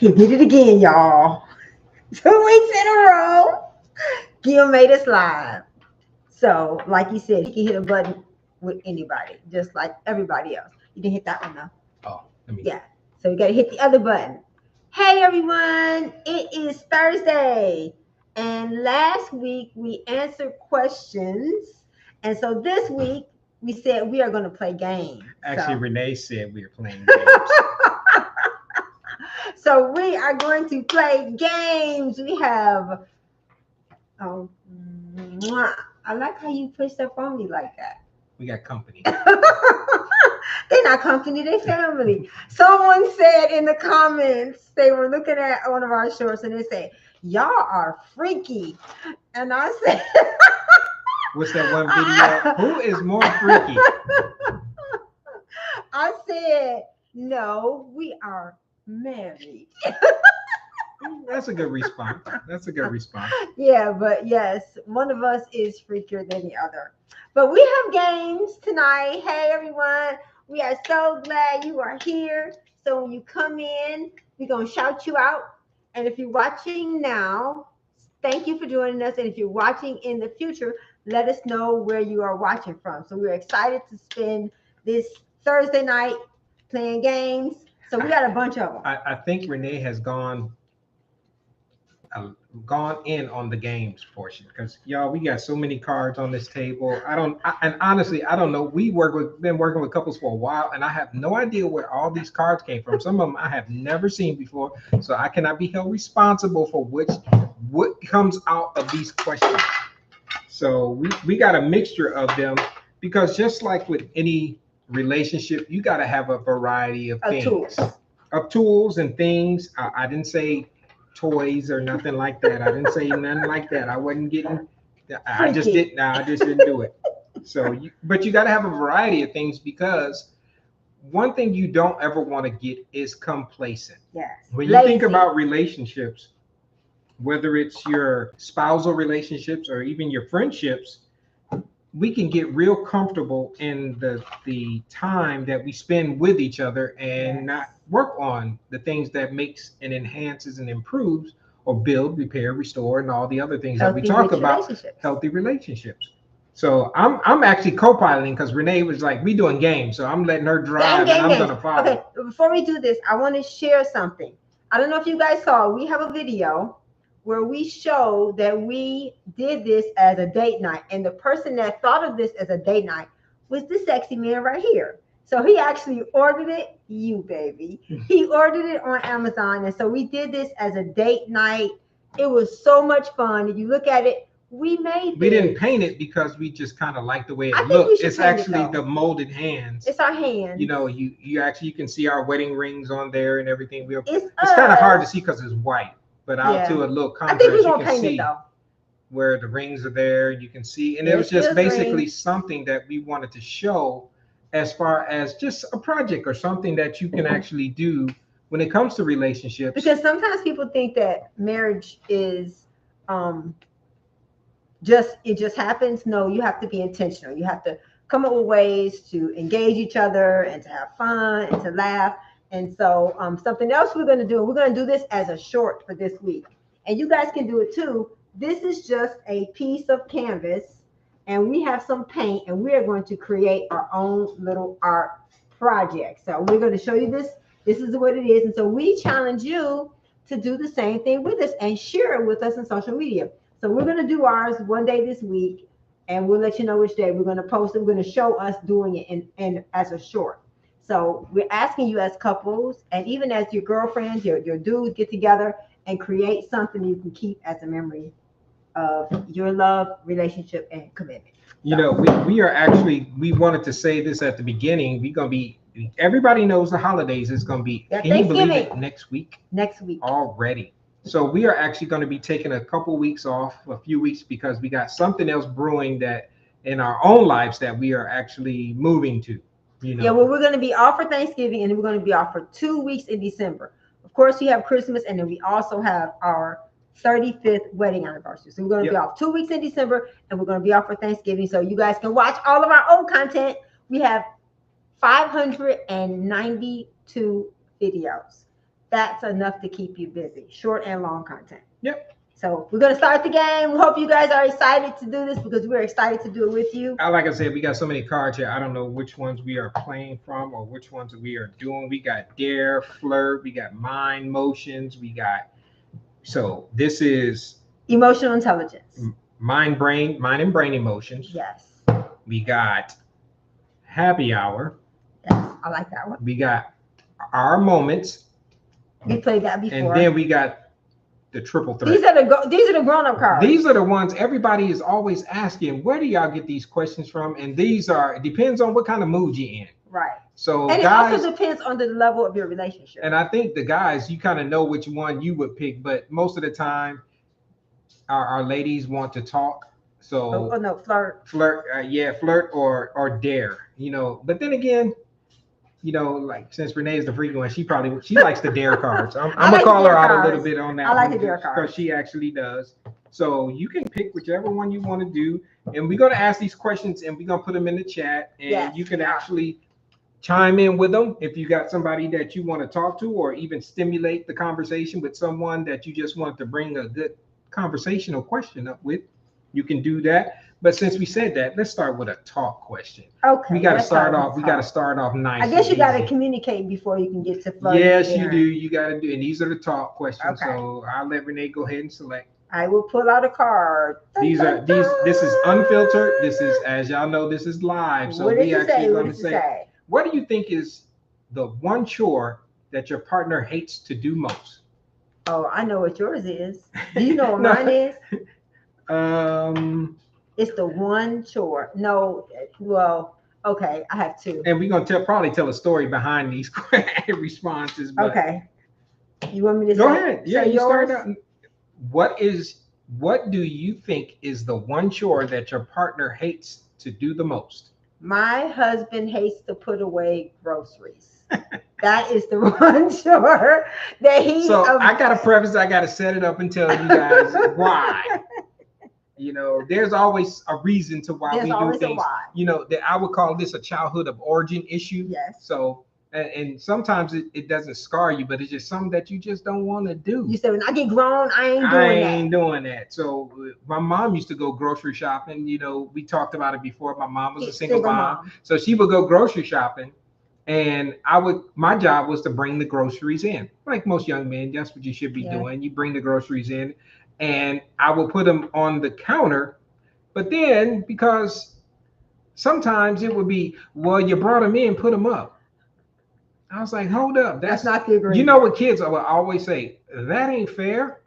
He did it again, y'all. 2 weeks in a row. Gil made us live. So, like you said, he can hit a button with anybody, just like everybody else. You can hit that one though. Oh, let me. Yeah. So you got to hit the other button. Hey everyone, it is Thursday. And last week we answered questions. And so this week we said we are going to play games. Actually, Renee said we are playing games. So we are going to play games. We have, oh, I like how you pushed up on me like that. We got company. They're not company, they family. Someone said in the comments, they were looking at one of our shorts and they said, y'all are freaky. And I said, what's that one video? Who is more freaky? I said, no, we are married. That's a good response. That's a good response. Yeah, but yes, one of us is freakier than the other. But we have games tonight. Hey, everyone. We are so glad you are here. So when you come in, we're going to shout you out. And if you're watching now, thank you for joining us. And if you're watching in the future, let us know where you are watching from. So we're excited to spend this Thursday night playing games. So we got a bunch of them. I think Renee has gone in on the games portion because y'all, we got so many cards on this table. And honestly, I don't know. Been working with couples for a while, and I have no idea where all these cards came from. Some of them I have never seen before, so I cannot be held responsible for what comes out of these questions. So we got a mixture of them because just like with any relationship, you got to have a variety of things, of tools and things. I didn't say toys or nothing like that. I didn't say nothing like that. I wasn't getting. I just didn't do it. So, but you got to have a variety of things because one thing you don't ever want to get is complacent. Yes. When you think about relationships, whether it's your spousal relationships or even your friendships, we can get real comfortable in the time that we spend with each other and not work on the things that makes and enhances and improves or build, repair, restore, and all the other things that we talk about. Healthy relationships. So I'm actually co-piloting because Renee was like, we doing games. So I'm letting her drive and I'm going to follow. Okay, before we do this, I want to share something. I don't know if you guys saw, we have a video where we show that we did this as a date night. And the person that thought of this as a date night was the sexy man right here. So he actually ordered it, you baby. He ordered it on Amazon. And so we did this as a date night. It was so much fun. If you look at it, we didn't paint it because we just kind of like the way it looked. It's actually the molded hands. It's our hands. You know, you can see our wedding rings on there and everything. It's kind of hard to see because it's white. But I'll do a little contrast. I think we're gonna paint it though. Where the rings are there, you can see, and it was just basically something that we wanted to show, as far as just a project or something that you can actually do when it comes to relationships. Because sometimes people think that marriage is it just happens. No, you have to be intentional. You have to come up with ways to engage each other and to have fun and to laugh. And so something else we're going to do this as a short for this week. And you guys can do it too. This is just a piece of canvas and we have some paint and we are going to create our own little art project. So we're going to show you this. This is what it is. And so we challenge you to do the same thing with us and share it with us on social media. So we're going to do ours one day this week and we'll let you know which day we're going to post it. We're going to show us doing it in as a short. So we're asking you as couples and even as your girlfriends, your dudes get together and create something you can keep as a memory of your love, relationship, and commitment. You know, we wanted to say this at the beginning. We're going to be, everybody knows the holidays is going to be, can you believe it, next week? Next week. Already. So we are actually going to be taking a couple weeks off, a few weeks, because we got something else brewing that in our own lives that we are actually moving to. You know. Yeah, well, we're going to be off for Thanksgiving and then we're going to be off for 2 weeks in December. Of course, we have Christmas and then we also have our 35th wedding anniversary. So we're going to be off 2 weeks in December and we're going to be off for Thanksgiving. So you guys can watch all of our old content. We have 592 videos. that's enough to keep you busy. Short and long content. Yep. So we're gonna start the game. We hope you guys are excited to do this because we're excited to do it with you. Like I said, we got so many cards here. I don't know which ones we are playing from or which ones we are doing. We got dare, flirt, we got mind motions, we got. So this is Emotional intelligence. mind and brain emotions. Yes. We got happy hour. Yes, I like that one. We got our moments. We played that before. And then we got the triple threat. These are the grown-up cards. These are the ones everybody is always asking, where do y'all get these questions from? And these are, it depends on what kind of mood you're in. Right. So and guys, it also depends on the level of your relationship. And I think the guys, you kind of know which one you would pick, but most of the time our ladies want to talk. So no, flirt. Flirt or dare, you know. But then again, you know, like since Renee is the frequent one, she likes the dare cards. I'm gonna call her out a little bit on that. I like the dare cards because she actually does. So you can pick whichever one you want to do, and we're gonna ask these questions and we're gonna put them in the chat, and you can actually chime in with them if you got somebody that you want to talk to, or even stimulate the conversation with someone that you just want to bring a good conversational question up with. You can do that. But since we said that, let's start with a talk question. Okay. We got to start off. We got to start off nice. I guess you got to communicate before you can get to flirt. Yes, you do. You got to do. And these are the talk questions. Okay. So I'll let Renee go ahead and select. I will pull out a card. This is unfiltered. This is, as y'all know, this is live. So we actually going to say, what do you think is the one chore that your partner hates to do most? Oh, I know what yours is. Do you know what mine is? It's the one chore. No, well, okay, I have two. And we're gonna probably tell a story behind these responses. But okay. You want me to go ahead? Yeah, you yours? start out. What do you think is the one chore that your partner hates to do the most? My husband hates to put away groceries. That is the one chore that he. So I gotta preface. I gotta set it up and tell you guys why. You know, there's always a reason to why we do things. You know, that I would call this a childhood of origin issue. Yes. So, and sometimes it doesn't scar you, but it's just something that you just don't want to do. You said, when I get grown, I ain't doing that. So my mom used to go grocery shopping. You know, we talked about it before. My mom was a single mom. So she would go grocery shopping, and my job was to bring the groceries in. Like most young men, that's what you should be doing. You bring the groceries in. And I will put them on the counter, but then because sometimes it would be, well, you brought them in, put them up. I was like, hold up, that's not the agreement. You know what kids will always say? That ain't fair.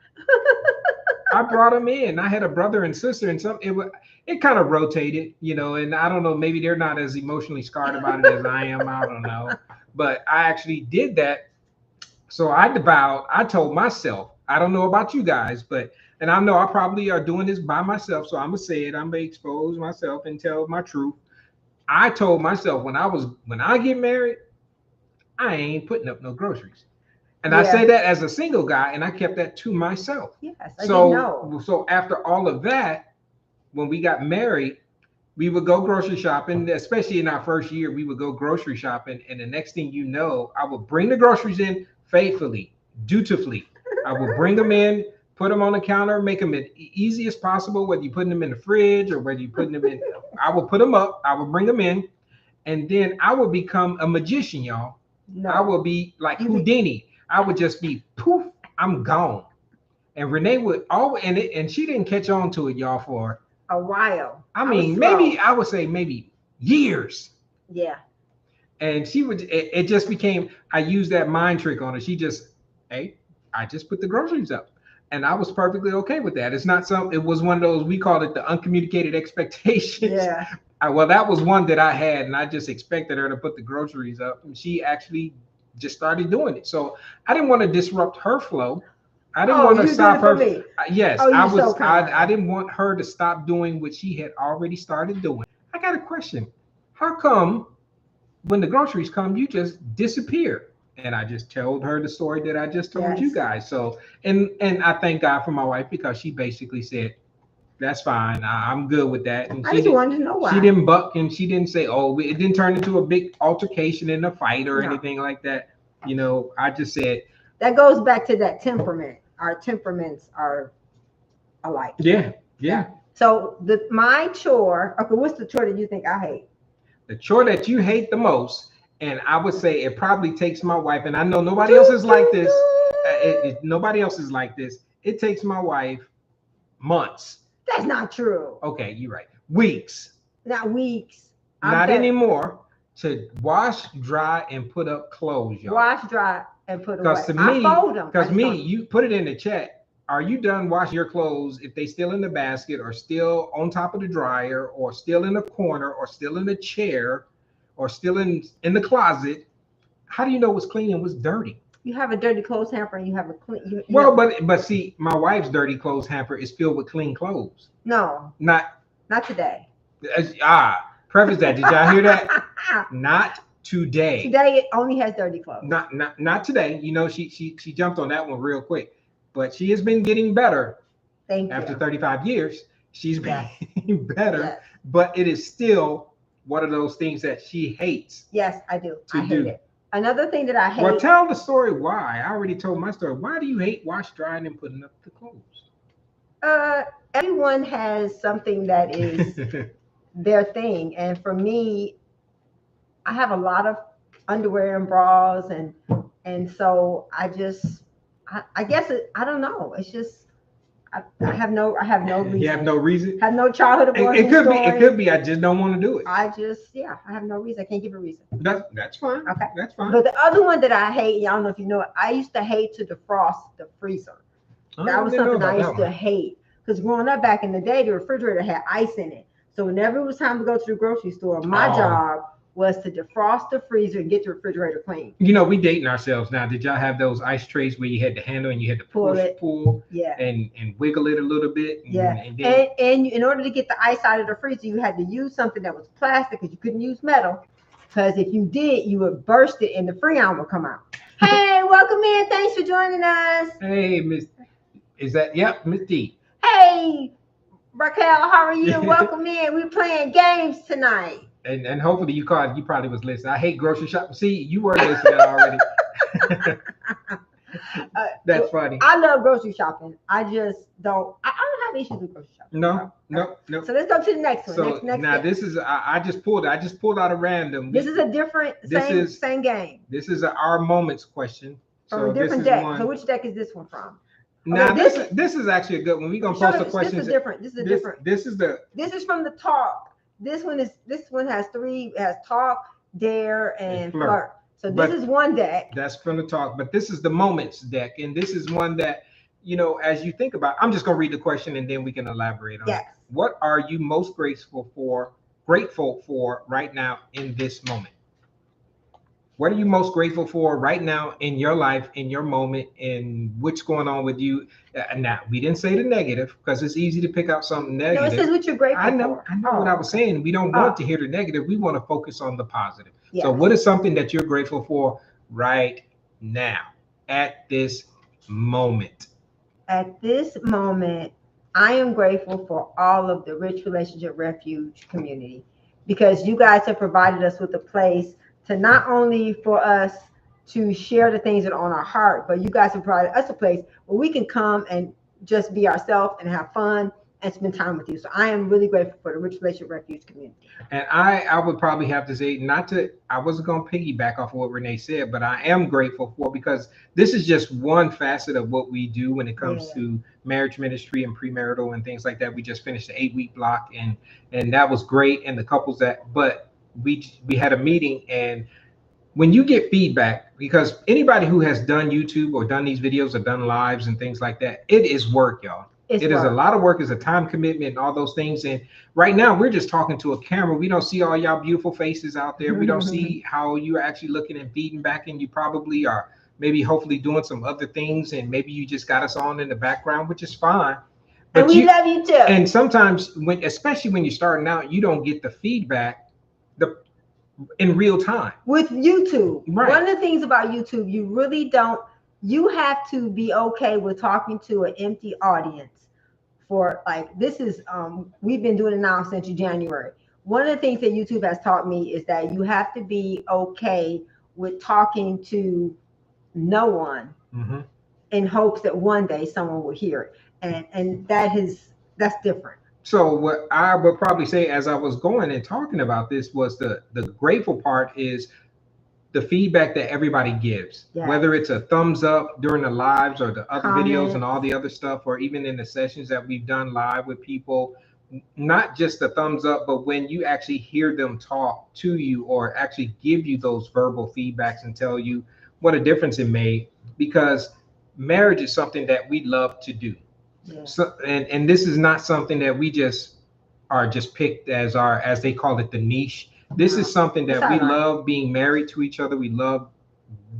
I brought them in. I had a brother and sister, and it kind of rotated, you know. And I don't know, maybe they're not as emotionally scarred about it as I am. I don't know, but I actually did that. So I told myself. I don't know about you guys, and I know I probably are doing this by myself. So I'm gonna say it. I'm gonna expose myself and tell my truth. I told myself when I get married, I ain't putting up no groceries. And I say that as a single guy, and I kept that to myself. Yes, so after all of that, when we got married, we would go grocery shopping, especially in our first year, we would go grocery shopping. And the next thing you know, I would bring the groceries in faithfully, dutifully. I will bring them in, put them on the counter, make them as easy as possible, whether you're putting them in the fridge or whether you're putting them in. I will put them up, I will bring them in, and then I will become a magician, y'all. No. I will be like Houdini. I would just be poof, I'm gone. And Renee would always, and she didn't catch on to it, y'all, for a while. I mean, maybe I would say maybe years. Yeah. And it just became, I used that mind trick on her. She just, hey, I just put the groceries up, and I was perfectly okay with that. It's not it was one of those, we called it the uncommunicated expectations. Yeah. Well, that was one that I had, and I just expected her to put the groceries up, and she actually just started doing it. So I didn't want to disrupt her flow. I didn't want to stop her. Yes, I didn't want her to stop doing what she had already started doing. I got a question. How come when the groceries come, you just disappear? And I just told her the story that I just told you guys. So, and I thank God for my wife, because she basically said, that's fine. I'm good with that. And I just wanted to know why. She didn't buck, and she didn't say, oh, it didn't turn into a big altercation in a fight or anything like that. You know, I just said, that goes back to that temperament. Our temperaments are alike. Yeah. So my chore. Okay, what's the chore that you think I hate? The chore that you hate the most, and I would say it probably takes my wife, and I know nobody else is like this. Nobody else is like this. It takes my wife months. That's not true. Okay, you're right. Weeks. Not weeks. Not anymore. To wash, dry, and put up clothes, y'all. Wash, dry, and put away. Because to me, I fold them. because me, you put it in the chat. Are you done washing your clothes if they still in the basket or still on top of the dryer or still in the corner or still in the chair or still in the closet? How do you know what's clean and what's dirty? You have a dirty clothes hamper and you have a clean. But see, my wife's dirty clothes hamper is filled with clean clothes. No, not today. Preface that. Did y'all hear that? Not today. Today it only has dirty clothes. Not today. You know, she jumped on that one real quick. But she has been getting better. Thank you. After 35 years, she's getting better. Yes. But it is still one of those things that she hates. Yes, I do. I hate it. Another thing that I hate. Well, tell the story why. I already told my story. Why do you hate wash, drying, and putting up the clothes? Everyone has something that is their thing. And for me, I have a lot of underwear and bras, and so I just I guess I don't know. It's just I have no reason. You have no reason. Have no childhood abortion. It could be. I just don't want to do it. I have no reason. I can't give a reason. That's fine. Okay, that's fine. But the other one that I hate, I don't know if you know it. I used to hate to defrost the freezer. That was something I used to hate because growing up back in the day, the refrigerator had ice in it. So whenever it was time to go to the grocery store, my job was to defrost the freezer and get the refrigerator clean. You know, we dating ourselves now. Did y'all have those ice trays where you had the handle and you had to pull, and wiggle it a little bit? And in order to get the ice out of the freezer, you had to use something that was plastic because you couldn't use metal. Because if you did, you would burst it and the freon would come out. Hey, welcome in. Thanks for joining us. Hey, Miss. Is that Miss D? Hey, Raquel, how are you? Welcome in. We're playing games tonight. And hopefully you probably was listening. I hate grocery shopping. See, you were listening already. That's funny. I love grocery shopping. I just don't. I don't have issues with grocery shopping. No. So let's go to the next one. So next now this is I just pulled out a random. This is a different same game. This is our moments question. From a different deck. So which deck is this one from? Now this is actually a good one. We're gonna post the questions. This is different. This is from the talk. This one has three. It has talk, dare, and flirt. So this is one deck. That's from the talk, but this is the moments deck, and this is one that, as you think about. I'm just gonna read the question and then we can elaborate on it. What are you most grateful for right now in this moment? What are you most grateful for right now in your life, in your moment, and what's going on with you? Now, we didn't say the negative because it's easy to pick out something negative. No, it says what you're grateful for. I know what I was saying. We don't want to hear the negative. We want to focus on the positive. Yes. So what is something that you're grateful for right now, at this moment? At this moment, I am grateful for all of the Rich Relationship Refuge community because you guys have provided us with a place to not only for us to share the things that are on our heart, but you guys have provided us a place where we can come and just be ourselves and have fun and spend time with you. So I am really grateful for the Rich Relationship Refuge community. And I would probably have to say, I wasn't going to piggyback off of what Renee said, but I am grateful for, because this is just one facet of what we do when it comes to marriage ministry and premarital and things like that. We just finished the 8-week block and that was great. And the couples but we had a meeting, and when you get feedback, because anybody who has done YouTube or done these videos or done lives and things like that, it is work, y'all. It is a lot of work. It's a time commitment and all those things. And right now we're just talking to a camera. We don't see all y'all beautiful faces out there. We don't see how you're actually looking and feeding back, and you probably are maybe hopefully doing some other things, and maybe you just got us on in the background, which is fine. But and we love you too. And sometimes especially when you're starting out, you don't get the feedback in real time. With YouTube. Right. One of the things about YouTube, you really don't, you have to be okay with talking to an empty audience for this is, we've been doing it now since January. One of the things that YouTube has taught me is that you have to be okay with talking to no one Mm-hmm. in hopes that one day someone will hear it. And that's different. So what I would probably say as I was going and talking about this was the grateful part is the feedback that everybody gives, Yes. whether it's a thumbs up during the lives or the other videos and Comments. all the other stuff, or even in the sessions that we've done live with people, not just the thumbs up, but when you actually hear them talk to you or actually give you those verbal feedbacks and tell you what a difference it made, because marriage is something that we love to do. Yeah. So, and this is not something that we just are just picked as our, as they call it, the niche. This No. is something It's that our we life. love being married to each other. We love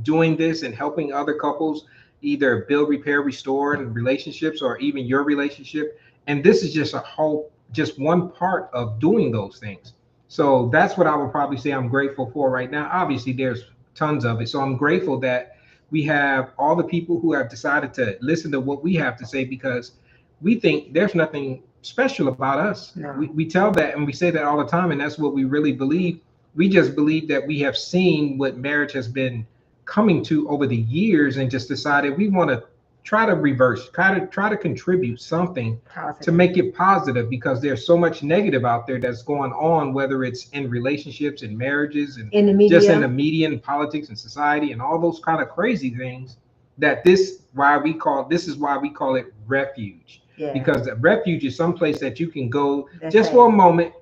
doing this and helping other couples either build, repair, restore in relationships or even your relationship. And this is just a whole, just one part of doing those things. So that's what I would probably say I'm grateful for right now. Obviously, there's tons of it. So I'm grateful that we have all the people who have decided to listen to what we have to say, because we think there's nothing special about us. No. We tell that and we say that all the time, and that's what we really believe. We just believe that we have seen what marriage has been coming to over the years and just decided we want to try to reverse, try to contribute something to Positive. make it positive, because there's so much negative out there that's going on, whether it's in relationships and marriages and In the just in the media. media and politics and society and all those kind of crazy things, that this is why we call it refuge, Yeah. because the refuge is someplace that you can go That's just it. for a moment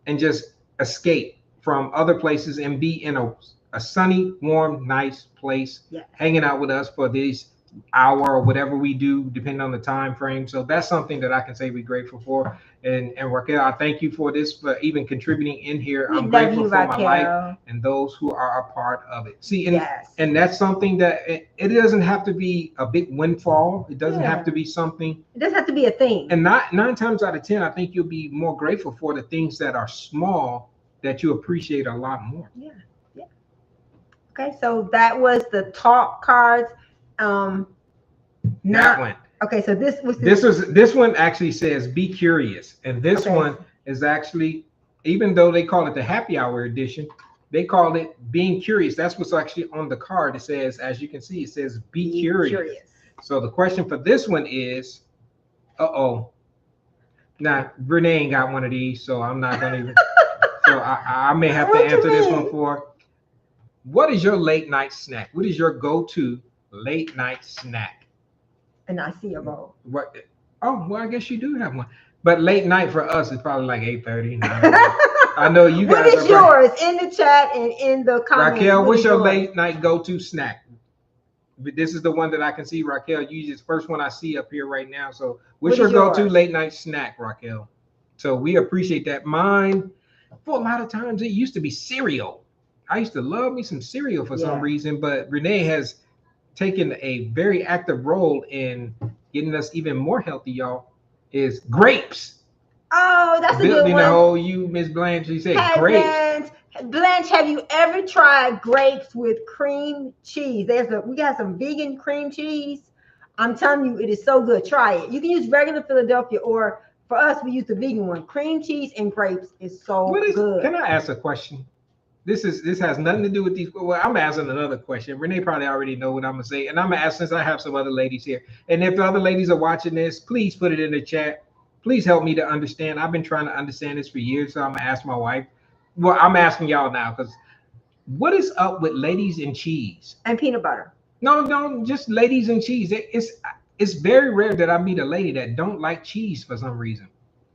and just escape from other places and be in a sunny, warm, nice place, Yes. hanging out with us for this hour or whatever we do, depending on the time frame. So that's something that I can say we're grateful for. And Raquel, I thank you for this, for even contributing in here. We I'm love grateful you, for my life Raquel. and those who are a part of it. See, Yes. and that's something that it doesn't have to be a big windfall. It doesn't have Yeah. to be something. It doesn't have to be a thing. And not 9 times out of 10, I think you'll be more grateful for the things that are small that you appreciate a lot more. Yeah. Yeah. Okay. So that was the talk cards. That Now, one. okay. So this was This one actually says be curious, and this Okay. one is actually, even though they call it the happy hour edition, they call it being curious. That's what's actually on the card. It says, as you can see, it says be curious. So the question for this one is, uh-oh. Now Renee ain't got one of these, so I'm not gonna even. So I may have to What you answer this one mean? for. What is your late night snack? What is your go-to late night snack? And I see a bowl. What? Oh, well, I guess you do have one. But late night for us is probably like 8:30. I know you What guys is are. yours in the chat and in the comments? Raquel, what what's is your yours? late night go-to snack? This is the one that I can see. Raquel, you just first one I see up here right now. So what's What your is go-to yours? late night snack, Raquel? So we appreciate that. Mine, for a lot of times, it used to be cereal. I used to love me some cereal for some Yeah. reason, but Renee has taken a very active role in getting us even more healthy, y'all, is grapes. Oh, that's a good Building the one. whole, you, Miss Blanche, you said Hey, grapes. Blanche, have you ever tried grapes with cream cheese? We got some vegan cream cheese. I'm telling you, it is so good. Try it. You can use regular Philadelphia, or for us, we use the vegan one. Cream cheese and grapes is so good. Can I ask a question? This has nothing to do with these. Well, I'm asking another question. Renee probably already know what I'm gonna say, and I'm gonna ask since I have some other ladies here. And if the other ladies are watching this, please put it in the chat. Please help me to understand. I've been trying to understand this for years, so I'm gonna ask my wife. Well, I'm asking y'all now because what is up with ladies and cheese? And peanut butter. No, just ladies and cheese. It's very rare that I meet a lady that don't like cheese for some reason.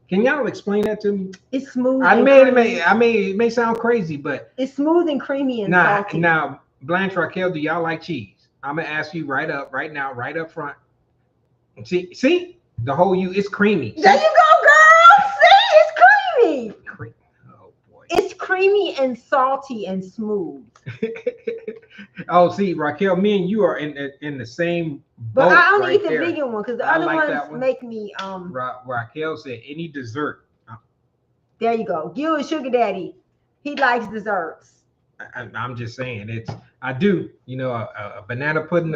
Can y'all explain that to me? It's smooth. It may sound crazy, but it's smooth and creamy and salty. Now, Blanche, Raquel, do y'all like cheese? I'm gonna ask you right up, right now, right up front. See, the whole it's creamy. See? There you go, girl. See, it's creamy. Oh boy. It's creamy and salty and smooth. Oh, see, Raquel, me and you are in the same boat. But I only right eat the there. vegan one because the I other like ones that one. make me Raquel said any dessert. There you go. Gil is sugar daddy. He likes desserts. I'm just saying I do. You know, a banana pudding,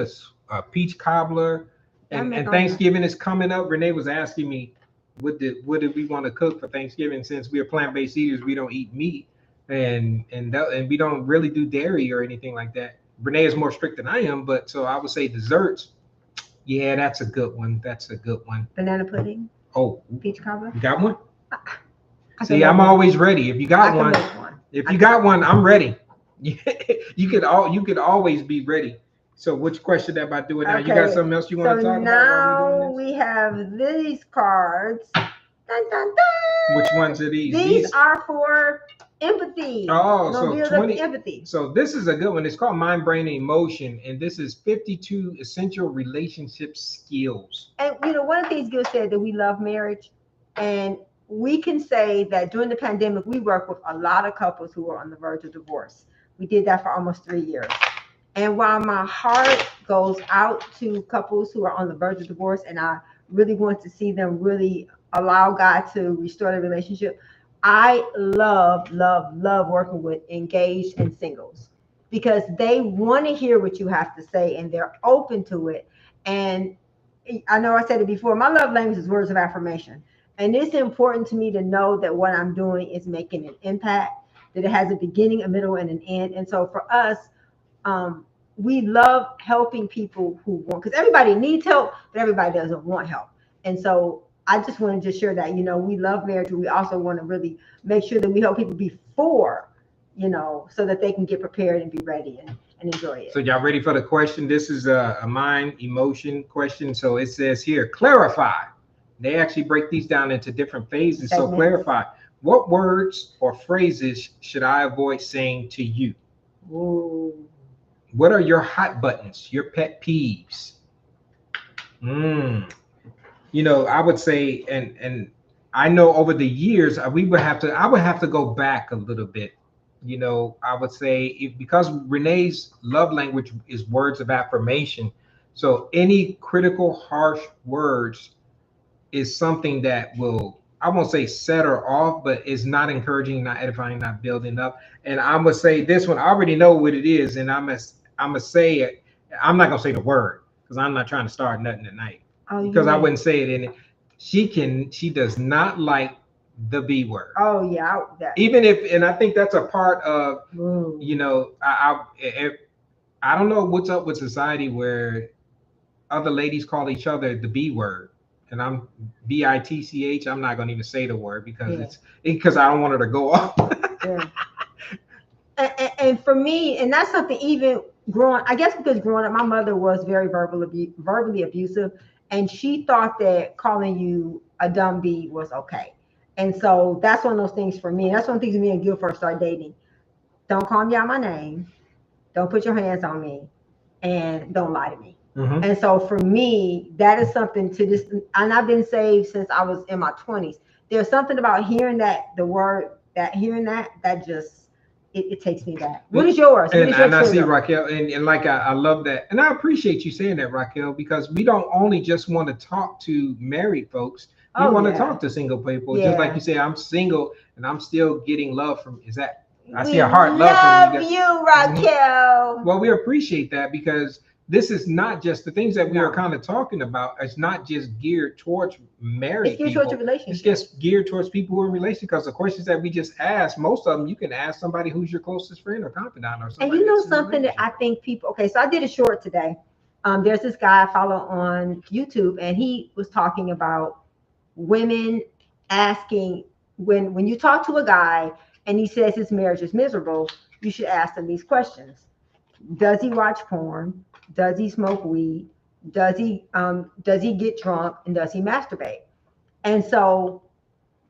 a peach cobbler, and Thanksgiving is coming up. Renee was asking me, what did we want to cook for Thanksgiving? Since we are plant-based eaters, we don't eat meat, and we don't really do dairy or anything like that. Renee is more strict than I am, but so I would say desserts. Yeah, that's a good one. That's a good one. Banana pudding, Oh, peach cobbler. you got one? I can See, make I'm one. always ready. If you I got can one, make one. if I you can. got one, I'm ready. You could always be ready. So which question am I doing now? You got Okay, something else you so want to talk about while we doing now this? we have these cards. Dun, dun, Which dun. ones are these? These are for empathy. Oh, We're gonna so build up the 20. empathy. So this is a good one. It's called Mind, Brain, and Emotion, and this is 52 essential relationship skills. And one of the things Gil said that we love marriage, and we can say that during the pandemic, we worked with a lot of couples who were on the verge of divorce. We did that for almost 3 years. And while my heart goes out to couples who are on the verge of divorce, and I really want to see them really allow God to restore their relationship, I love, love, love working with engaged and singles because they want to hear what you have to say and they're open to it. And I know I said it before, my love language is words of affirmation. And it's important to me to know that what I'm doing is making an impact, that it has a beginning, a middle, and an end. And so for us, um, we love helping people who want, because everybody needs help, but everybody doesn't want help. And so I just wanted to share that, we love marriage, but we also want to really make sure that we help people before, so that they can get prepared and be ready and enjoy it. So y'all ready for the question? This is a mind emotion question. So it says here, clarify. They actually break these down into different phases. So clarify. What words or phrases should I avoid saying to you? Ooh. What are your hot buttons, your pet peeves? I would say, and I know over the years I would have to go back a little bit. I would say because Renee's love language is words of affirmation. So any critical, harsh words is something that will, I won't say set her off, but it's not encouraging, not edifying, not building up. And I'm gonna say this one, I already know what it is, and I'm gonna say it. I'm not gonna say the word because I'm not trying to start nothing tonight. Because I wouldn't say it in it. She does not like the B word. Oh yeah. Even if, and I think that's a part of, I don't know what's up with society where other ladies call each other the B word, and I'm bitch. I'm not gonna even say the word because because I don't want her to go off. Yeah. And for me, and that's something even I guess because growing up, my mother was very verbally abusive, and she thought that calling you a dumb B was okay. And so that's one of those things for me. And that's one of the things me and Gil first started dating. Don't call me out my name. Don't put your hands on me, and don't lie to me. Mm-hmm. And so for me, that is something to this. And I've been saved since I was in my 20s. There's something about hearing that just it takes me back. What is yours? And I see Raquel, and like I love that, and I appreciate you saying that, Raquel, because we don't only just want to talk to married folks. We want to talk to single people. Just like you say, I'm single and I'm still getting love from. I see a heart love from you, Raquel. Mm-hmm. Well, we appreciate that because this is not just the things that we are kind of talking about. It's not just geared towards married people. It's geared towards relationships. It's just geared towards people who are in relationships, because the questions that we just asked, most of them you can ask somebody who's your closest friend or confidant or something. And something that I think people, okay, so I did a short today. There's this guy I follow on YouTube, and he was talking about women asking, when you talk to a guy and he says his marriage is miserable, you should ask him these questions. Does he watch porn? Does he smoke weed? Does he get drunk? And does he masturbate? And so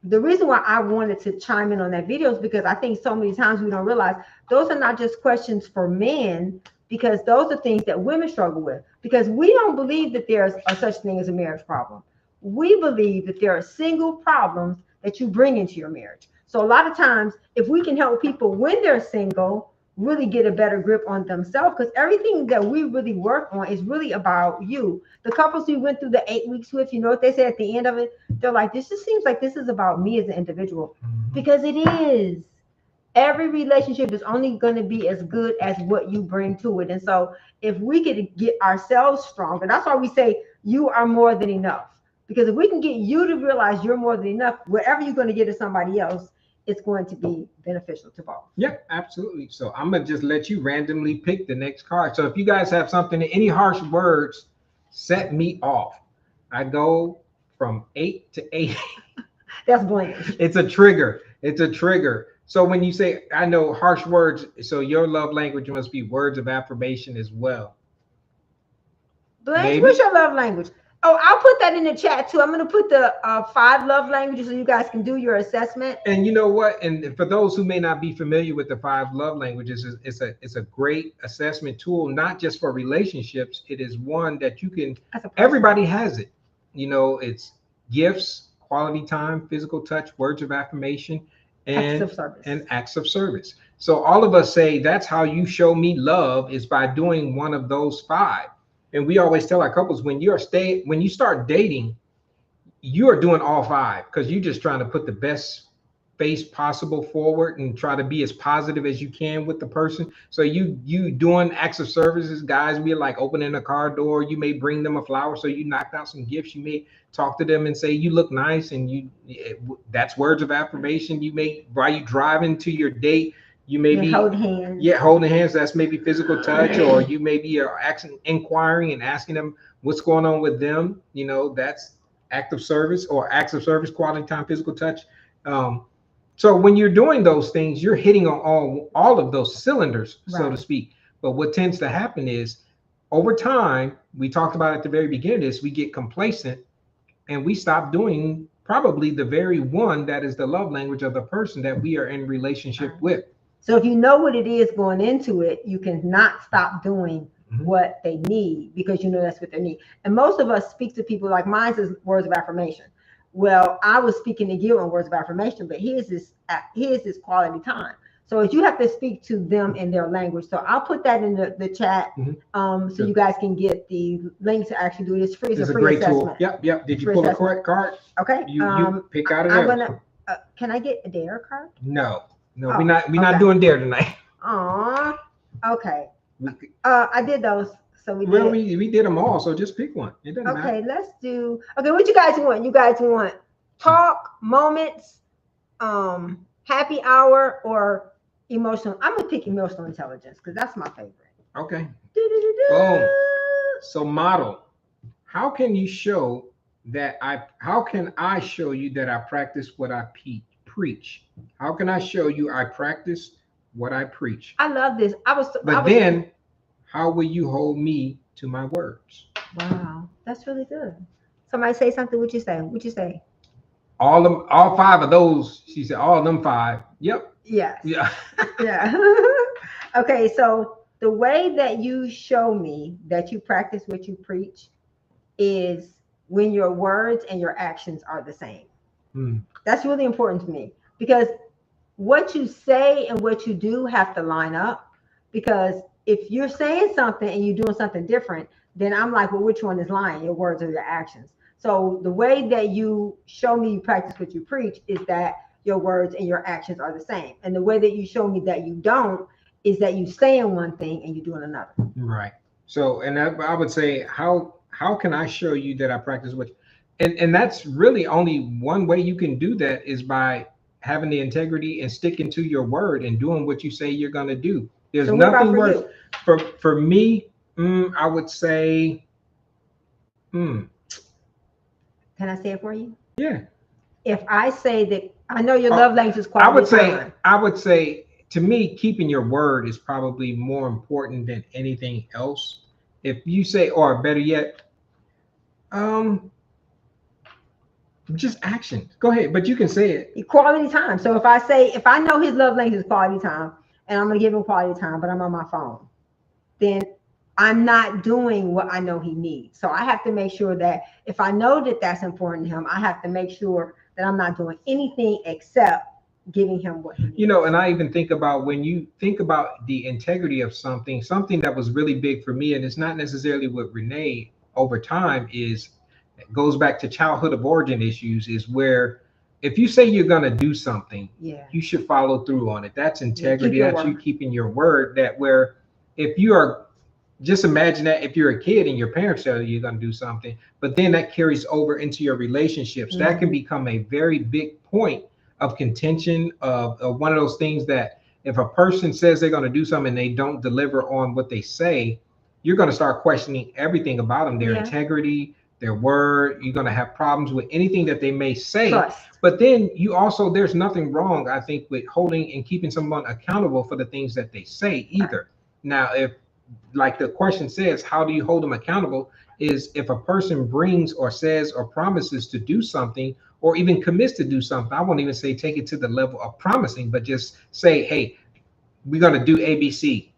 the reason why I wanted to chime in on that video is because I think so many times we don't realize those are not just questions for men, because those are things that women struggle with, because we don't believe that there's a such thing as a marriage problem. We believe that there are single problems that you bring into your marriage. So a lot of times, if we can help people when they're single really get a better grip on themselves, because everything that we really work on is really about you. The couples we went through the 8 weeks with, you know what they say at the end of it? They're like, this just seems like this is about me as an individual, because it is. Every relationship is only going to be as good as what you bring to it. And so if we could get ourselves stronger, that's why we say you are more than enough. Because if we can get you to realize you're more than enough, whatever you're going to get to somebody else, it's going to be beneficial to both. Yeah, absolutely. So I'm going to just let you randomly pick the next card. So if you guys have something, any harsh words set me off. I go from 8 to 8. That's blank. It's a trigger. It's a trigger. So when you say, I know harsh words, so your love language must be words of affirmation as well. Blanche, what's Maybe. your love language? Oh, I'll put that in the chat too. I'm going to put the 5 love languages so you guys can do your assessment. And you know what? And for those who may not be familiar with the 5 love languages, it's a great assessment tool, not just for relationships. It is one that you can. Everybody has it. It's gifts, quality time, physical touch, words of affirmation, Acts and of service. acts of service. So all of us say that's how you show me love is by doing one of those 5. And we always tell our couples when you start dating, you are doing all 5 because you're just trying to put the best face possible forward and try to be as positive as you can with the person. So you doing acts of services, guys, we like opening a car door. You may bring them a flower, so you knocked out some gifts. You may talk to them and say you look nice, and that's words of affirmation. You may, while you driving to your date, you may be holding hands. Yeah, holding hands. That's maybe physical touch, or you may be inquiring and asking them what's going on with them. That's act of service or acts of service, quality time, physical touch. So when you're doing those things, you're hitting on all of those cylinders, so to speak. But what tends to happen is over time, we talked about at the very beginning, is we get complacent and we stop doing probably the very one that is the love language of the person that we are in relationship with. So if you know what it is going into it, you can not stop doing what they need because you know that's what they need. And most of us speak to people like mine is words of affirmation. Well, I was speaking to Gil in words of affirmation, but his is quality time. So you have to speak to them in their language. So I'll put that in the chat so you guys can get the link to actually do it. It's free. It's a great assessment. Tool. Yep. Did you pull the correct card? Okay. You pick out of there. I'm gonna. Can I get a dare card? No, we're not doing dare tonight. Aw. Okay. I did those. So we did them all. So just pick one. It doesn't matter. Okay, let's do. Okay, what you guys want? You guys want talk, moments, happy hour, or emotional? I'm gonna pick emotional intelligence because that's my favorite. Okay. Boom. So model. How can you show that how can I show you that I practice what I preach? How can I show you I practice what I preach? I love this. How will you hold me to my words? Wow, that's really good. Somebody say something. What you say? What you say? All 5 of those. She said all of them 5. Yep. Yes. Yeah. Yeah. Okay, so the way that you show me that you practice what you preach is when your words and your actions are the same. That's really important to me because what you say and what you do have to line up. Because if you're saying something and you're doing something different, then I'm like, well, which one is lying, your words or your actions? So the way that you show me you practice what you preach is that your words and your actions are the same. And the way that you show me that you don't is that you saying one thing and you're doing another. Right. So, and I would say, how can I show you that I practice what? And that's really only one way you can do that is by having the integrity and sticking to your word and doing what you say you're going to do. There's nothing worse. For me, I would say, Can I say it for you? Yeah. If I say that, I know your love language is quality time. I would say, to me, keeping your word is probably more important than anything else. If you say, or better yet, just action. Go ahead, but you can say it. Quality time. So if I know his love language is quality time, and I'm gonna give him quality time, but I'm on my phone, then I'm not doing what I know he needs. So I have to make sure that if I know that that's important to him, I have to make sure that I'm not doing anything except giving him what he needs. And I even think about when you think about the integrity of something that was really big for me, and it's not necessarily with Renee over time, it goes back to childhood of origin issues, is where if you say you're going to do something, you should follow through on it. That's integrity. That's you keeping your word. That where if you are, just imagine that if you're a kid and your parents tell you you're going to do something, but then that carries over into your relationships, that can become a very big point of contention, of one of those things that if a person says they're going to do something and they don't deliver on what they say, you're going to start questioning everything about them, their Yeah. integrity, their word. You're going to have problems with anything that they may say. Trust. But then you also, there's nothing wrong, I think, with holding and keeping someone accountable for the things that they say either. Now, if, like the question says, how do you hold them accountable? Is if a person brings or says or promises to do something, or even commits to do something. I won't even say take it to the level of promising, but just say, hey, we're going to do ABC.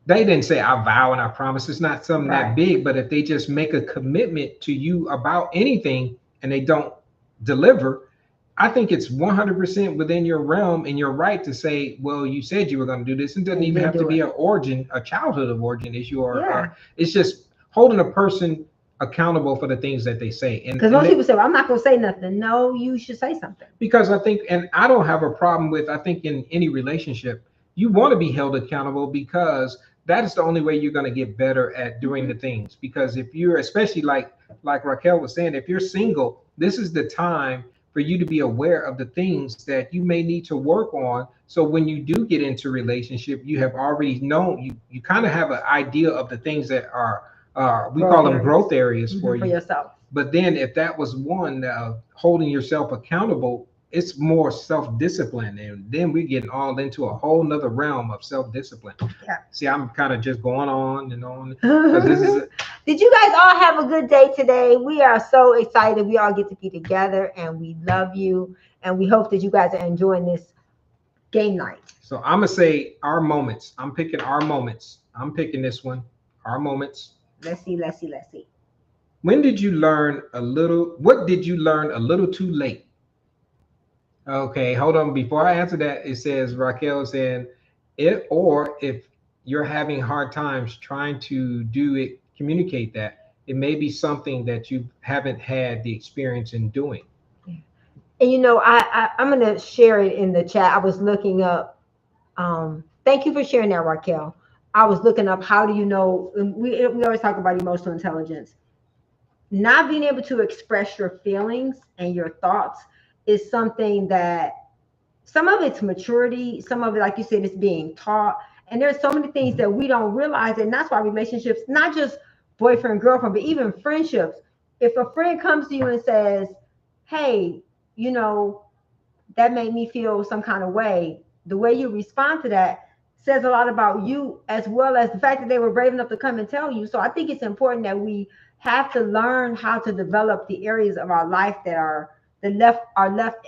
They didn't say I vow and I promise. It's not something that Right. big, but if they just make a commitment to you about anything and they don't deliver, I think it's 100% within your realm and your right to say, well, you said you were going to do this. It doesn't And you even didn't have to do be it. an origin, a childhood of origin issue, or Yeah. it's just holding a person accountable for the things that they say. Because most people say, well, I'm not going to say nothing. No, you should say something. Because I think, and I don't have a problem with, I think in any relationship, you want to be held accountable because that is the only way you're going to get better at doing the things. Because if you're, especially like Raquel was saying, if you're single, this is the time for you to be aware of the things that you may need to work on. So when you do get into relationship, you have already known, you kind of have an idea of the things that are, we Growth call them areas. growth areas for For you. yourself. But then if that was one, holding yourself accountable, it's more self-discipline. And then we're getting all into a whole nother realm of self-discipline. Yeah. See, I'm kind of just going on and on. 'Cause this is Did you guys all have a good day today? We are so excited. We all get to be together and we love you. And we hope that you guys are enjoying this game night. so I'm gonna say our moments. I'm picking our moments. I'm picking this one. Our moments. Let's see, let's see, let's see. When did you learn a little? What did you learn a little too late? Okay, hold on. Before I answer that, it says Raquel saying, if you're having hard times trying to do it, communicate that it may be something that you haven't had the experience in doing. And you know, I'm gonna share it in the chat. I was looking up. Thank you for sharing that, Raquel. I was looking up how do you know? And we always talk about emotional intelligence. Not being able to express your feelings and your thoughts is something that some of it's maturity, some of it, like you said, is being taught. And there's so many things that we don't realize. And that's why relationships, not just boyfriend, girlfriend, but even friendships. If a friend comes to you and says, hey, you know, that made me feel some kind of the way you respond to that says a lot about you, as well as the fact that they were brave enough to come and tell you. So I think it's important that we have to learn how to develop the areas of our life that are left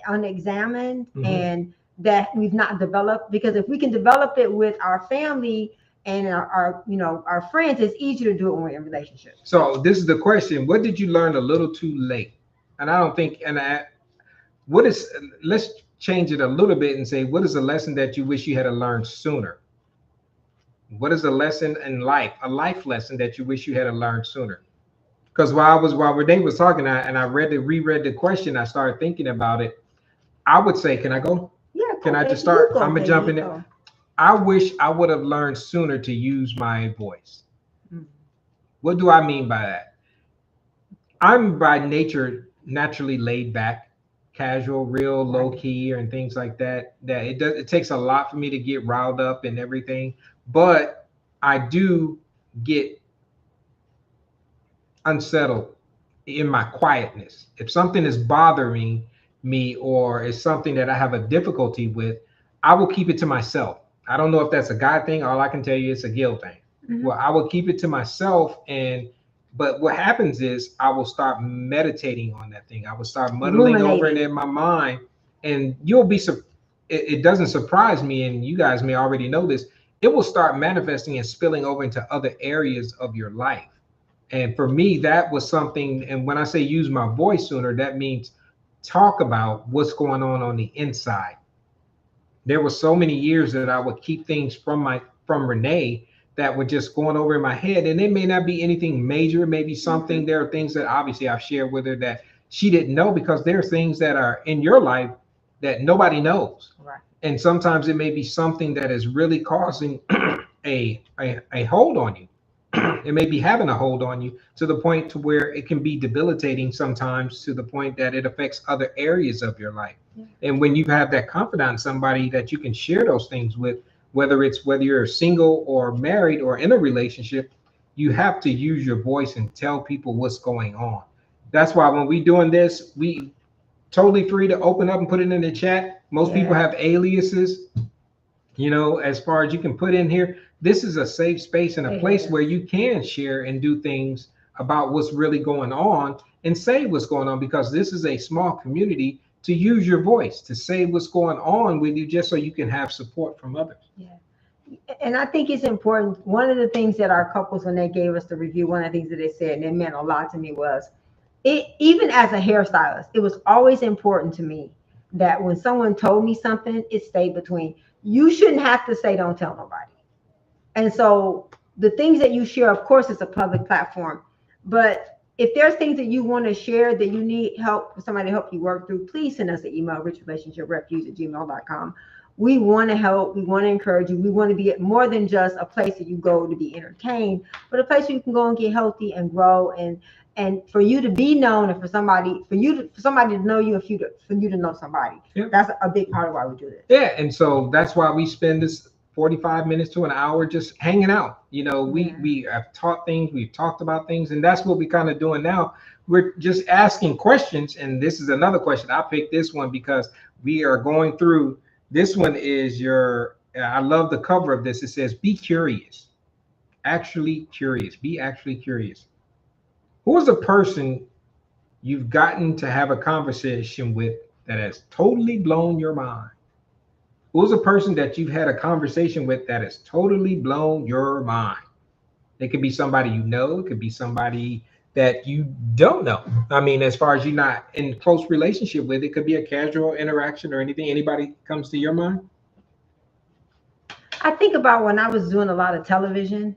unexamined and that we've not developed. Because if we can develop it with our family and our friends, it's easier to do it when we're in relationships. So this is the question: what did you learn a little too late? And I don't think, what is? Let's change it a little bit and say, what is a lesson that you wish you had learned sooner? What is a lesson in life, a life lesson that you wish you had learned sooner? Because while Renee was talking, I reread the question, I started thinking about it. I would say, can I go? Yeah. Can I just start? I'm gonna jump in there. I wish I would have learned sooner to use my voice. What do I mean by that? I'm by nature naturally laid back, casual, real low key, and things like that. That it takes a lot for me to get riled up and everything, but I do get unsettled in my quietness. If something is bothering me or is something that I have a difficulty with, I will keep it to myself. I don't know if that's a guy thing. All I can tell you it's a Gil thing. Well, I will keep it to myself, but what happens is I will start meditating on that thing. I will start muddling over it in my mind, and you'll be it doesn't surprise me, and you guys may already know this. It will start manifesting and spilling over into other areas of your life. And for me, that was something. And when I say use my voice sooner, that means talk about what's going on the inside. There were so many years that I would keep things from Renee that were just going over in my head. And it may not be anything major, maybe something. There are things that obviously I've shared with her that she didn't know, because there are things that are in your life that nobody knows. Right. And sometimes it may be something that is really causing a hold on you. It may be having a hold on you to the point to where it can be debilitating sometimes, to the point that it affects other areas of your life. And when you have that confidant, somebody that you can share those things with, whether you're single or married or in a relationship, you have to use your voice and tell people what's going on. That's why when we doing this, we totally free to open up and put it in the chat. Most people Yeah. have aliases, as far as you can put in here. This is a safe space and a It place is. where you can share and do things about what's really going on and say what's going on, because this is a small community to use your voice to say what's going on with you, just so you can have support from others. Yeah. And I think it's important. One of the things that our couples, when they gave us the review, one of the things that they said, and it meant a lot to me, was it, even as a hairstylist, it was always important to me that when someone told me something, it stayed between. You shouldn't have to say, don't tell nobody. And so the things that you share, of course, it's a public platform, but if there's things that you want to share that you need help, somebody to help you work through, please send us an email, richrelationshiprefuse@gmail.com. We want to help. We want to encourage you. We want to be more than just a place that you go to be entertained, but a place where you can go and get healthy and grow, and for you to be known, and for somebody, for somebody to know you, and for you to know somebody. Yep. That's a big part of why we do this. Yeah, and so that's why we spend this 45 minutes to an hour just hanging out. We have taught things, we've talked about things, and that's what we kind of doing now. We're just asking questions, and this is another question. I picked this one because we are going through. This one is I love the cover of this. It says, "Be curious, actually curious. Be actually curious." Who is a person you've gotten to have a conversation with that has totally blown your mind? Who's a person that you've had a conversation with that has totally blown your mind? It could be somebody you know, it could be somebody that you don't know. I mean, as far as you're not in close relationship with, it could be a casual interaction or anything. Anybody comes to your mind? I think about when I was doing a lot of television,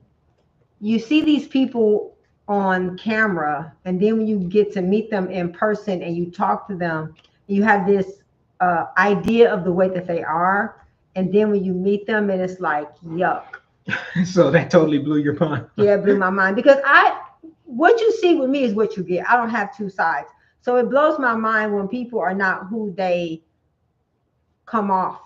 you see these people on camera, and then when you get to meet them in person and you talk to them, you have this idea of the way that they are, and then when you meet them, and it's like, yuck. So that totally blew your mind. Yeah, it blew my mind, because what you see with me is what you get. I don't have two sides. So it blows my mind when people are not who they come off.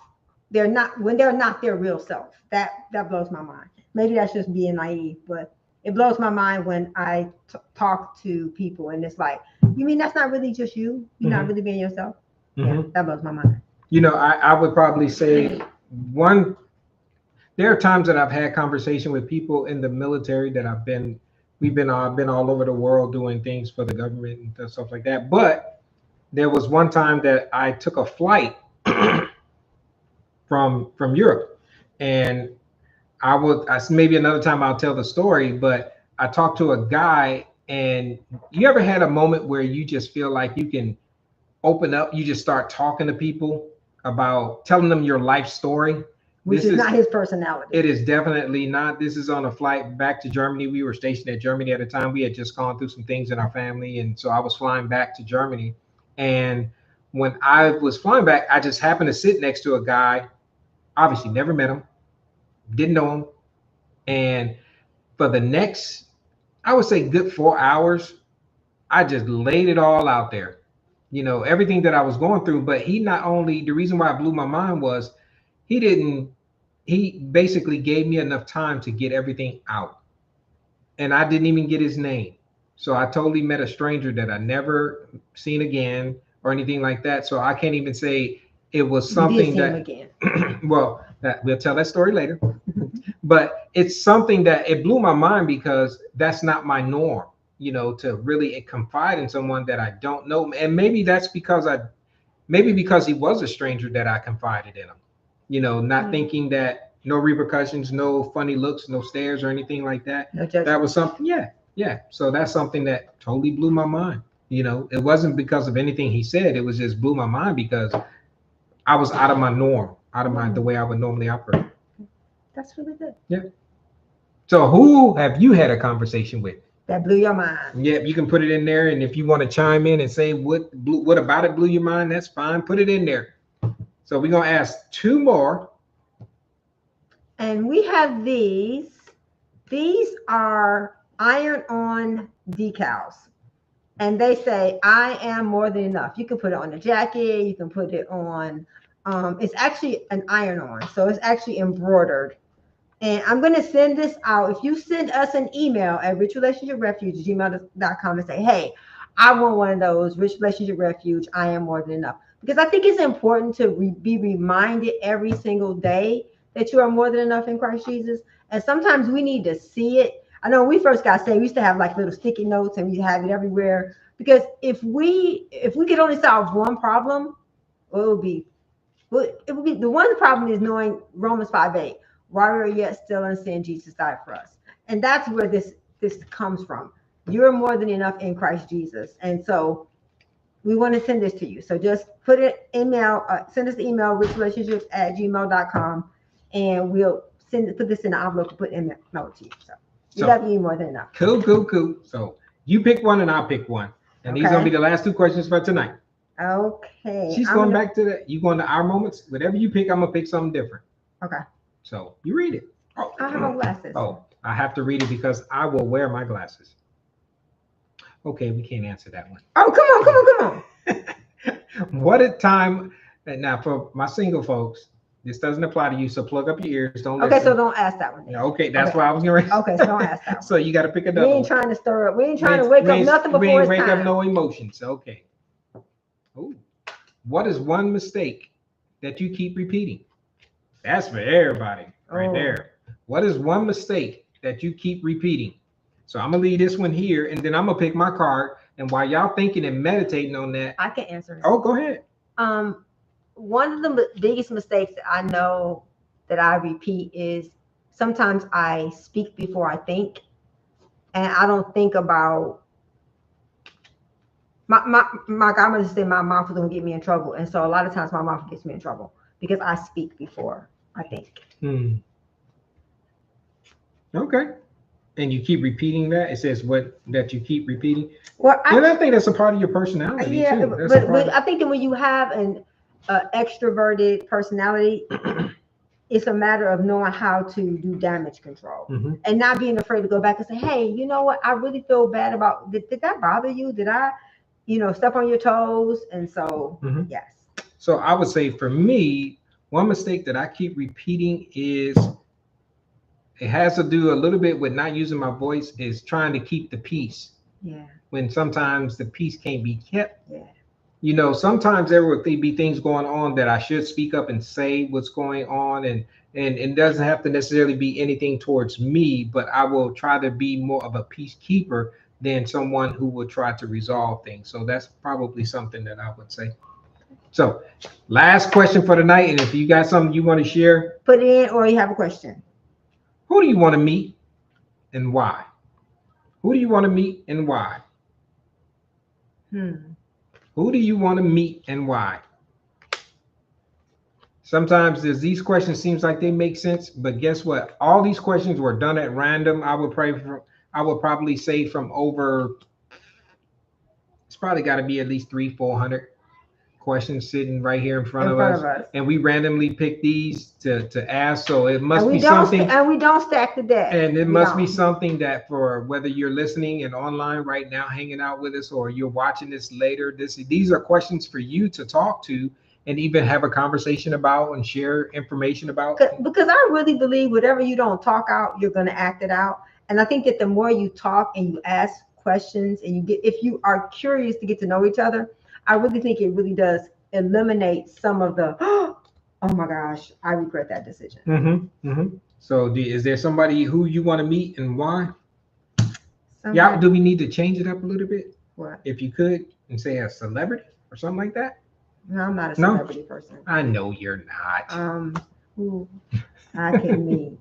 They're not, when they're not their real self. That blows my mind. Maybe that's just being naive, but it blows my mind when I talk to people and it's like, you mean that's not really just you? You're not really being yourself? Yeah, that blows my mind. I would probably say there are times that I've had conversation with people in the military that we've been all over the world doing things for the government and stuff like that. But there was one time that I took a flight from Europe, and maybe another time I'll tell the story, but I talked to a guy. And you ever had a moment where you just feel like you can open up, you just start talking to people about telling them your life story? Which is not his personality. It is definitely not. This is on a flight back to Germany. We were stationed at Germany at the time. We had just gone through some things in our family, and so I was flying back to Germany. And when I was flying back, I just happened to sit next to a guy. Obviously never met him, didn't know him. And for the next, I would say, good 4 hours, I just laid it all out there, everything that I was going through. But the reason why it blew my mind was he basically gave me enough time to get everything out. And I didn't even get his name. So I totally met a stranger that I never seen again or anything like that. So I can't even say it was something that, again. Well, we'll tell that story later. But it's something that it blew my mind, because that's not my norm, to really confide in someone that I don't know. And maybe that's because because he was a stranger that I confided in him, not thinking that no repercussions, no funny looks, no stares or anything like that. No judgment. That was something. Yeah. So that's something that totally blew my mind. It wasn't because of anything he said. It was just blew my mind because I was out of my norm, out of the way I would normally operate. That's really good. Yeah. So who have you had a conversation with that blew your mind? Yeah, you can put it in there, and if you want to chime in and say what about it blew your mind, that's fine. Put it in there. So we're gonna ask two more. And we have these. These are iron-on decals. And they say, I am more than enough. You can put it on a jacket. You can put it on. It's actually an iron-on. So it's actually embroidered. And I'm going to send this out. If you send us an email at richrelationship@gmail.com and say, hey, I want one of those, Rich Relationship Refuge, I am more than enough. Because I think it's important to be reminded every single day that you are more than enough in Christ Jesus. And sometimes we need to see it. I know when we first got saved, we used to have like little sticky notes and we have it everywhere. Because if we could only solve one problem, well, it would be the one problem is knowing Romans 5:8. While we are yet still in sin, Jesus died for us. And that's where this comes from. You're more than enough in Christ Jesus. And so we want to send this to you. So just put it email, send us the email, richrelationships@gmail.com, and we'll put this in the envelope and put in the email to you. So we love you more than enough. Cool. So you pick one and I'll pick one. And these are going to be the last two questions for tonight. Okay. She's going back to the, you going to our moments. Whatever you pick, I'm going to pick something different. Okay. So you read it. Oh, I have no glasses. Oh, I have to read it because I will wear my glasses. Okay, we can't answer that one. Oh, come on. What a time. Now, for my single folks, this doesn't apply to you, so plug up your ears. Don't listen. Okay, so don't ask that one. Yeah, okay, that's what I was going to Okay, so don't ask that one. So you got to pick another one. We ain't trying to stir up. We ain't trying to wake up nothing before it's time. We ain't wake up no emotions. Okay. Ooh. What is one mistake that you keep repeating? That's for everybody right there. What is one mistake that you keep repeating? So I'm going to leave this one here, and then I'm going to pick my card. And while y'all thinking and meditating on that. I can answer it. Oh, go ahead. One of the biggest mistakes that I know that I repeat is sometimes I speak before I think, and I don't think about my godmother said my mouth was gonna get me in trouble, and so a lot of times my mouth gets me in trouble because I speak before I think. Okay. And you keep repeating that. It says that you keep repeating. Well, I think that's a part of your personality too. But I think that when you have an extroverted personality, it's a matter of knowing how to do damage control and not being afraid to go back and say, hey, you know what? I really feel bad about, did that bother you? Did I, step on your toes? And so, yes. So I would say for me, one mistake that I keep repeating is, it has to do a little bit with not using my voice, is trying to keep the peace. Yeah. When sometimes the peace can't be kept. Yeah. Sometimes there will be things going on that I should speak up and say what's going on, and it doesn't have to necessarily be anything towards me, but I will try to be more of a peacekeeper than someone who will try to resolve things. So that's probably something that I would say. So last question for tonight, and if you got something you want to share, put it in, or you have a question. Who do you want to meet and why? Who do you want to meet and why? Who do you want to meet and why? Sometimes these questions seems like they make sense, but guess what? All these questions were done at random. I would probably say from over, it's probably got to be at least 300-400 questions sitting right here in front of us. And we randomly picked these to ask. So it must be something. And we don't stack the deck. And it must be something that, for whether you're listening and online right now, hanging out with us, or you're watching this later, these are questions for you to talk to and even have a conversation about and share information about. Because I really believe whatever you don't talk out, you're going to act it out. And I think that the more you talk and you ask questions and if you are curious to get to know each other, I really think it really does eliminate some of the, oh my gosh, I regret that decision. So is there somebody who you want to meet and why? Yeah, do we need to change it up a little bit? What? If you could, and say a celebrity or something like that? No, I'm not a celebrity person. I know you're not. Who I can meet.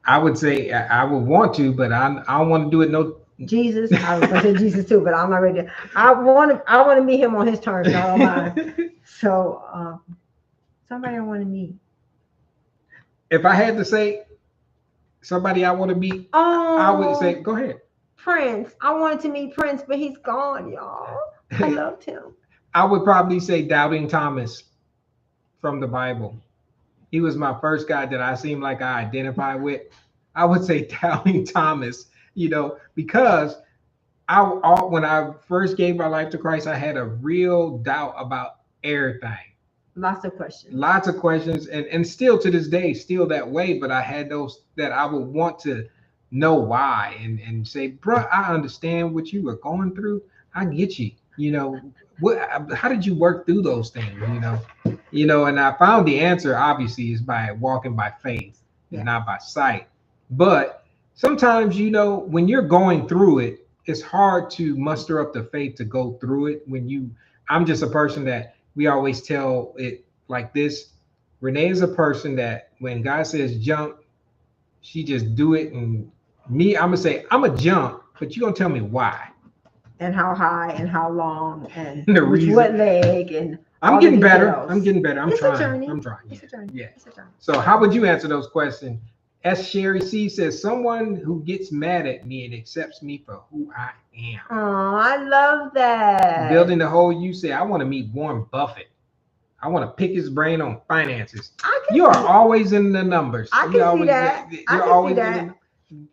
I would say I would want to, but I don't want to do it. Jesus, I was going to say Jesus too, but I'm not ready. I want to meet him on his terms, not on mine. So, somebody I want to meet. If I had to say somebody I want to meet, I would say, go ahead. Prince. I wanted to meet Prince, but he's gone, y'all. I loved him. I would probably say Doubting Thomas from the Bible. He was my first guy that I seemed like I identify with. I would say Doubting Thomas, because when I first gave my life to Christ, I had a real doubt about everything. Lots of questions. Lots of questions, and still to this day, still that way. But I had those that I would want to know why and say, bro, I understand what you were going through. I get you. What? How did you work through those things? And I found the answer obviously is by walking by faith and not by sight. But sometimes, when you're going through it, it's hard to muster up the faith to go through it. I'm just a person that we always tell it like this. Renee is a person that when God says jump, she just do it. And me, I'm gonna say I'm a jump, but you're gonna tell me why and how high and how long and the with reason. what leg and I'm all getting the better. details. I'm getting better. I'm It's trying. a journey. I'm trying. It's a journey. Yeah. It's a journey. So how would you answer those questions? S. Sherry C says, someone who gets mad at me and accepts me for who I am. Oh, I love that. Building the whole, you say, I want to meet Warren Buffett. I want to pick his brain on finances. You are always in the numbers. I can see that. You're always in the,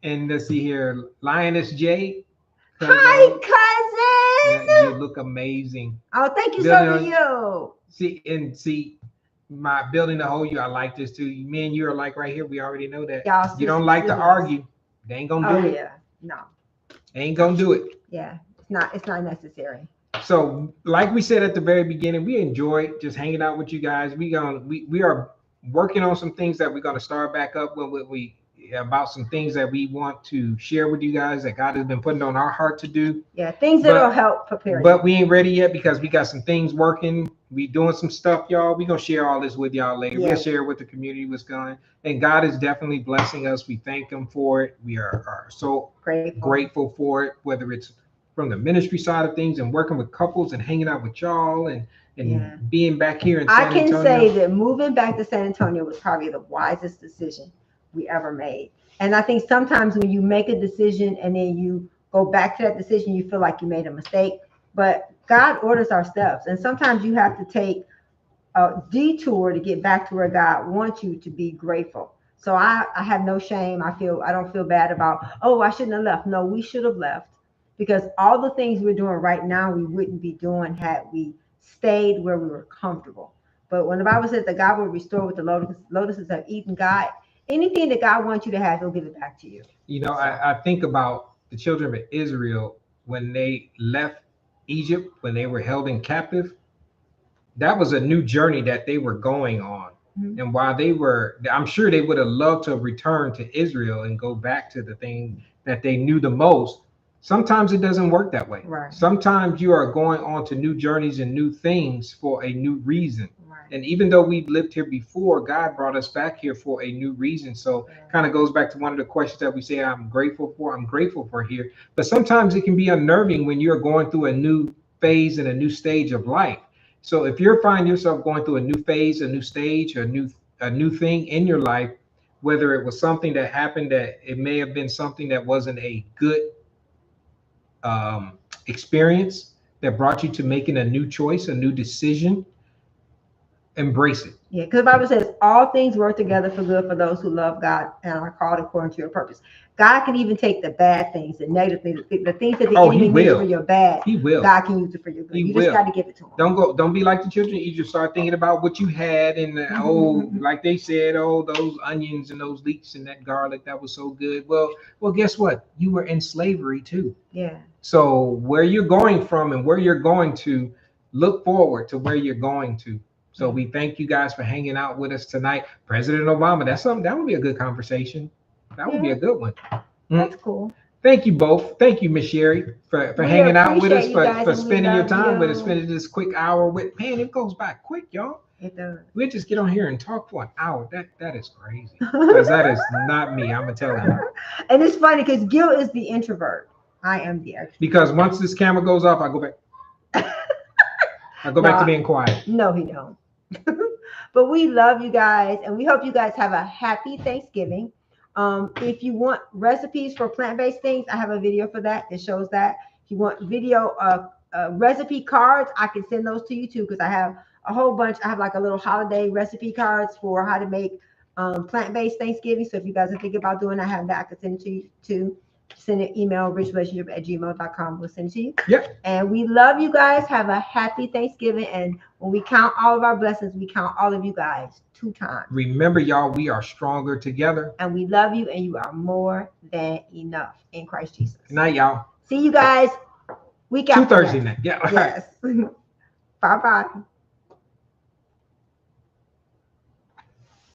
and let's see here, Lioness J. Hi, cousin. Yeah, you look amazing. Oh, thank you, so you. See, my building the whole you. I like this too. Me and you are like right here. We already know that. Y'all you don't like to argue. They ain't gonna do it. Yeah, no. They ain't gonna do it. Yeah, it's not necessary. So, like we said at the very beginning, we enjoy just hanging out with you guys. We are working on some things that we're gonna start back up with about some things that we want to share with you guys that God has been putting on our heart to do. Yeah, things that'll help prepare. But we ain't ready yet because we got some things working. We doing some stuff, y'all. We gonna share all this with y'all later. We'll share with the community what's going. And God is definitely blessing us. We thank Him for it. We are so grateful for it. Whether it's from the ministry side of things and working with couples and hanging out with y'all and being back here in San Antonio. I can say that moving back to San Antonio was probably the wisest decision we ever made. And I think sometimes when you make a decision and then you go back to that decision, you feel like you made a mistake. But God orders our steps. And sometimes you have to take a detour to get back to where God wants you to be grateful. So I have no shame. I don't feel bad about, I shouldn't have left. No, we should have left, because all the things we're doing right now, we wouldn't be doing had we stayed where we were comfortable. But when the Bible says that God will restore what the lotuses have eaten, God, anything that God wants you to have, He'll give it back to you. I think about the children of Israel when they left Egypt, when they were held in captive. That was a new journey that they were going on. Mm-hmm. And while I'm sure they would have loved to return to Israel and go back to the thing that they knew the most. Sometimes it doesn't work that way. Right. Sometimes you are going on to new journeys and new things for a new reason. Right. And even though we've lived here before, God brought us back here for a new reason. So kind of goes back to one of the questions that we say, I'm grateful for here. But sometimes it can be unnerving when you're going through a new phase and a new stage of life. So if you're finding yourself going through a new phase, a new stage, a new thing in your life, whether it was something that happened that it may have been something that wasn't a good experience that brought you to making a new choice, a new decision, embrace it. Yeah, because the Bible says all things work together for good for those who love God and are called according to your purpose. God can even take the bad things, the negative things, the things that the enemy means for your bad. He will. God can use it for your good. You just got to give it to him. Don't be like the children. You just start thinking about what you had and like they said, those onions and those leeks and that garlic, that was so good. Well, guess what? You were in slavery too. Yeah. So where you're going from and where you're going to, look forward to where you're going to. So we thank you guys for hanging out with us tonight. President Obama, that would be a good conversation. That would be a good one. That's cool. Thank you both. Thank you, Miss Sherry, for hanging out with us, for spending your time with us, spending this quick hour with. Man, it goes by quick, y'all. It does. We'll just get on here and talk for an hour. That is crazy. Because that is not me. I'm gonna tell you. And it's funny because Gil is the introvert. I am the extrovert. Because once this camera goes off, I go back. I go back to being quiet. No, he don't. But we love you guys, and we hope you guys have a happy Thanksgiving. If you want recipes for plant-based things, I have a video for that shows that. If you want video recipe cards, I can send those to you too, because I have a whole bunch. I have like a little holiday recipe cards for how to make plant-based Thanksgiving. So if you guys are thinking about doing that, I have that. I can send it to you too. send an email, richrelationship@gmail.com. We'll send it to you. Yep. And we love you guys. Have a happy Thanksgiving. And when we count all of our blessings, we count all of you guys 2 times. Remember, y'all, we are stronger together. And we love you, and you are more than enough in Christ Jesus. Good night, y'all. See you guys week after Thursday night. Yeah. Yes. Bye-bye.